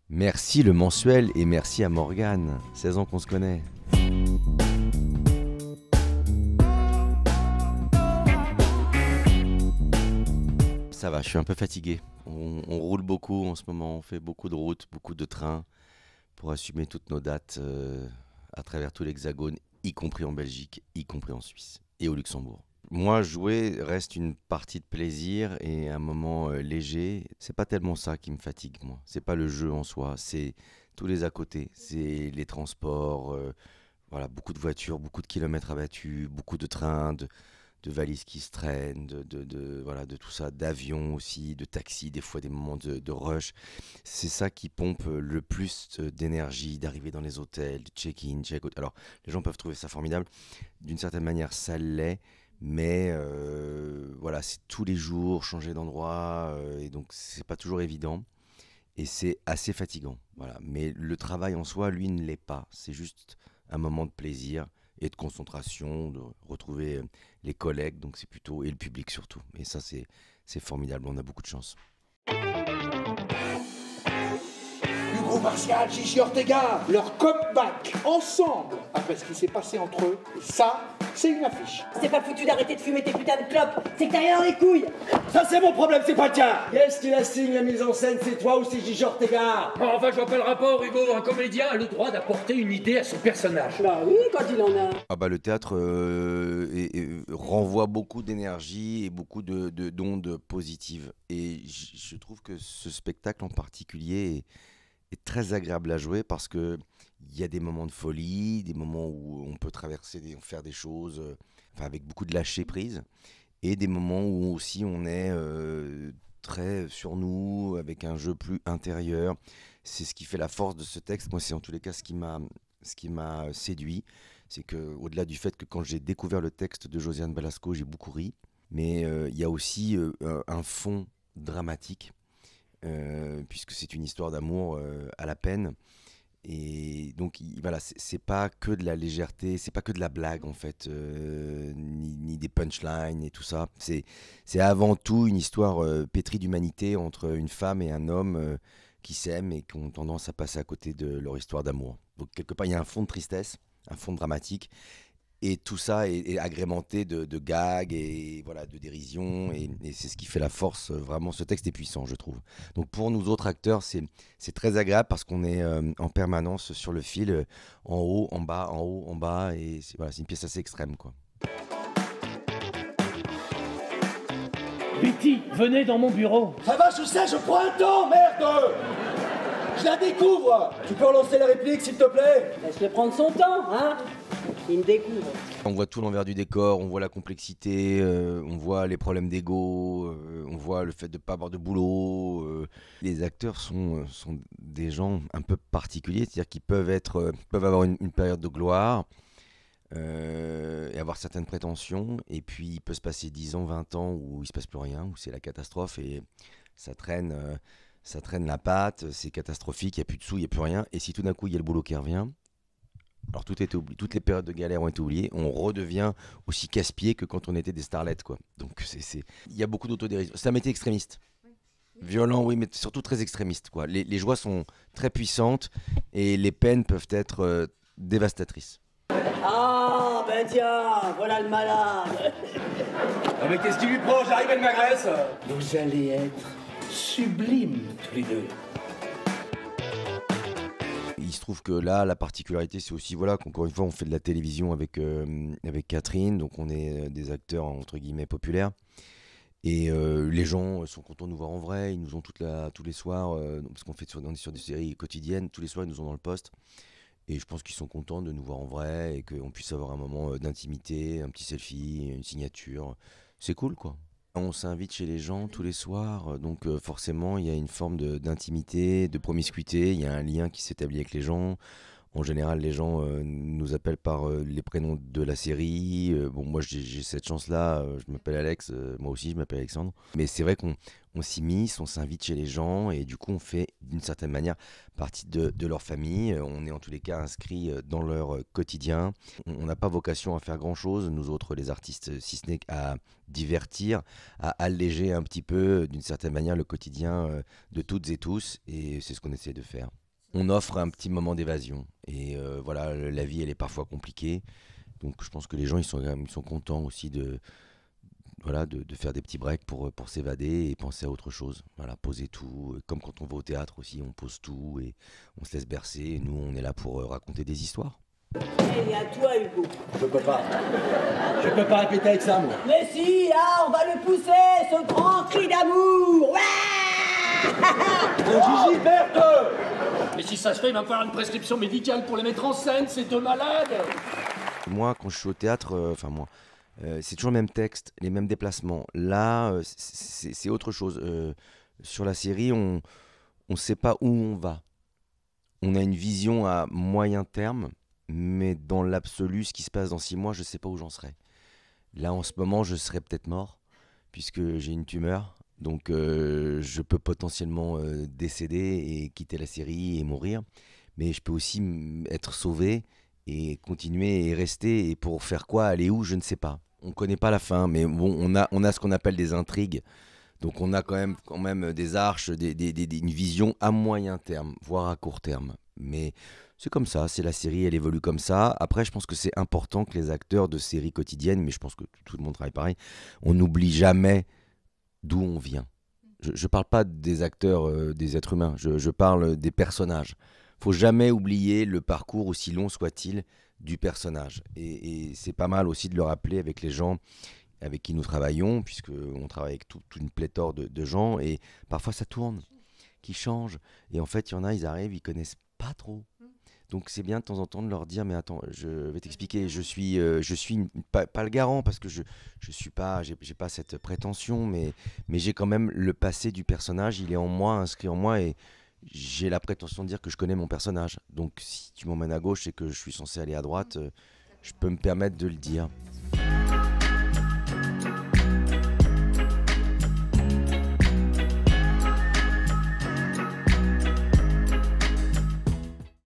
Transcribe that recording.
Merci le mensuel et merci à Morgane, 16 ans qu'on se connaît. Ça va, je suis un peu fatigué. On roule beaucoup en ce moment, on fait beaucoup de routes, beaucoup de trains pour assumer toutes nos dates à travers tout l'Hexagone, y compris en Belgique, y compris en Suisse et au Luxembourg. Moi, jouer reste une partie de plaisir et un moment léger. C'est pas tellement ça qui me fatigue, moi. C'est pas le jeu en soi, c'est tous les à côté. C'est les transports, voilà, beaucoup de voitures, beaucoup de kilomètres abattus, beaucoup de trains, de valises qui se traînent, voilà, de tout ça, d'avions aussi, de taxis, des fois des moments de rush. C'est ça qui pompe le plus d'énergie, d'arriver dans les hôtels, de check-in, check-out. Alors, les gens peuvent trouver ça formidable. D'une certaine manière, ça l'est. Mais voilà, c'est tous les jours, changer d'endroit, et donc c'est pas toujours évident. Et c'est assez fatigant. Voilà. Mais le travail en soi, lui, ne l'est pas. C'est juste un moment de plaisir et de concentration, de retrouver les collègues, donc c'est plutôt, et le public surtout. Et ça, c'est formidable, on a beaucoup de chance. Hugo Martial, Gigi Ortega, leur comeback ensemble après ce qui s'est passé entre eux, ça, c'est une affiche. C'est pas foutu d'arrêter de fumer tes putains de clopes, c'est que t'as rien dans les couilles. Ça c'est mon problème, c'est pas le tien. Qu'est-ce qui la signe la mise en scène, c'est toi ou c'est Gigi Ortega? Enfin, je vois pas le rapport, Hugo. Un comédien a le droit d'apporter une idée à son personnage. Bah oui, quand il en a. Ah bah le théâtre renvoie beaucoup d'énergie et beaucoup d'ondes positives. Et je trouve que ce spectacle en particulier est très agréable à jouer parce que il y a des moments de folie, des moments où on peut traverser, faire des choses enfin, avec beaucoup de lâcher prise, et des moments où aussi on est très sur nous, avec un jeu plus intérieur. C'est ce qui fait la force de ce texte. Moi, c'est en tous les cas ce qui m'a séduit. C'est que, au-delà du fait que quand j'ai découvert le texte de Josiane Balasco, j'ai beaucoup ri, mais il y a aussi un fond dramatique, puisque c'est une histoire d'amour à la peine. Et donc voilà, c'est pas que de la légèreté, c'est pas que de la blague en fait, ni des punchlines et tout ça. C'est avant tout une histoire pétrie d'humanité entre une femme et un homme qui s'aiment et qui ont tendance à passer à côté de leur histoire d'amour. Donc quelque part, il y a un fond de tristesse, un fond dramatique. Et tout ça est agrémenté de gags et voilà, de dérision. Et c'est ce qui fait la force. Vraiment, ce texte est puissant, je trouve. Donc pour nous autres acteurs, c'est très agréable parce qu'on est en permanence sur le fil, en haut, en bas, en haut, en bas. Et voilà, c'est une pièce assez extrême, quoi. Betty, venez dans mon bureau. Ça va, je sais, je prends un temps, merde. Je la découvre. Tu peux relancer la réplique, s'il te plaît? Laisse-le prendre son temps, hein. Il me découvre. On voit tout l'envers du décor, on voit la complexité, on voit les problèmes d'ego, on voit le fait de ne pas avoir de boulot. Les acteurs sont des gens un peu particuliers, c'est-à-dire qu'ils peuvent avoir une période de gloire et avoir certaines prétentions, et puis il peut se passer 10 ans, 20 ans où il ne se passe plus rien, où c'est la catastrophe et ça traîne la patte, c'est catastrophique, il n'y a plus de sous, il n'y a plus rien, et si tout d'un coup il y a le boulot qui revient, alors tout était oublié, toutes les périodes de galère ont été oubliées, on redevient aussi casse-pied que quand on était des starlettes, quoi. Donc il y a beaucoup d'autodérision. C'est un métier extrémiste. Violent, oui, mais surtout très extrémiste, quoi. Les joies sont très puissantes et les peines peuvent être dévastatrices. Ah, ben tiens, voilà le malade. Ah mais qu'est-ce qui lui prend? J'arrive, elle m'agresse. Vous allez être sublimes tous les deux. Il se trouve que là, la particularité, c'est aussi, voilà, qu'encore une fois, on fait de la télévision avec Catherine, donc on est des acteurs, entre guillemets, populaires. Et les gens sont contents de nous voir en vrai, ils nous ont tous les soirs, parce on est sur des séries quotidiennes, tous les soirs ils nous ont dans le poste. Et je pense qu'ils sont contents de nous voir en vrai et qu'on puisse avoir un moment d'intimité, un petit selfie, une signature. C'est cool, quoi. On s'invite chez les gens tous les soirs, donc forcément il y a une forme d'intimité, de promiscuité, il y a un lien qui s'établit avec les gens. En général, les gens nous appellent par les prénoms de la série. Bon, moi, j'ai cette chance-là. Je m'appelle Alex. Moi aussi, je m'appelle Alexandre. Mais c'est vrai qu'on s'immisce, on s'invite chez les gens et du coup, on fait d'une certaine manière partie de leur famille. On est en tous les cas inscrits dans leur quotidien. On n'a pas vocation à faire grand-chose, nous autres, les artistes, si ce n'est à divertir, à alléger un petit peu, d'une certaine manière, le quotidien de toutes et tous. Et c'est ce qu'on essaie de faire. On offre un petit moment d'évasion. Et voilà, la vie, elle est parfois compliquée. Donc je pense que les gens, ils sont contents aussi de faire des petits breaks pour s'évader et penser à autre chose. Voilà, poser tout. Comme quand on va au théâtre aussi, on pose tout et on se laisse bercer. Et nous, on est là pour raconter des histoires. Et à toi, Hugo. Je peux pas. Je peux pas répéter avec ça, moi. Mais si, là, on va le pousser, ce grand cri d'amour. Ouais. Gigi, merde! Mais si ça se fait, il va me falloir une prescription médicale pour les mettre en scène, ces deux malades. Moi, quand je suis au théâtre, c'est toujours le même texte, les mêmes déplacements. Là, c'est autre chose. Sur la série, on ne sait pas où on va. On a une vision à moyen terme, mais dans l'absolu, ce qui se passe dans 6 mois, je ne sais pas où j'en serai. Là, en ce moment, je serais peut-être mort, puisque j'ai une tumeur. Donc, je peux potentiellement décéder et quitter la série et mourir. Mais je peux aussi être sauvé et continuer et rester. Et pour faire quoi, aller où, je ne sais pas. On ne connaît pas la fin, mais bon, on a ce qu'on appelle des intrigues. Donc, on a quand même des arches, une vision à moyen terme, voire à court terme. Mais c'est comme ça, c'est la série, elle évolue comme ça. Après, je pense que c'est important que les acteurs de séries quotidiennes, mais je pense que tout le monde travaille pareil, on n'oublie jamais d'où on vient. Je ne parle pas des acteurs, des êtres humains, je parle des personnages. Il ne faut jamais oublier le parcours, aussi long soit-il, du personnage. Et c'est pas mal aussi de le rappeler avec les gens avec qui nous travaillons, puisqu'on travaille avec toute une pléthore de gens, et parfois ça tourne, qui changent. Et en fait, il y en a, ils arrivent, ils connaissent pas trop. Donc c'est bien de temps en temps de leur dire, mais attends, je vais t'expliquer, je suis pas le garant, parce que je suis pas, j'ai pas cette prétention, mais j'ai quand même le passé du personnage, il est en moi, inscrit en moi, et j'ai la prétention de dire que je connais mon personnage. Donc si tu m'emmènes à gauche et que je suis censé aller à droite, je peux me permettre de le dire.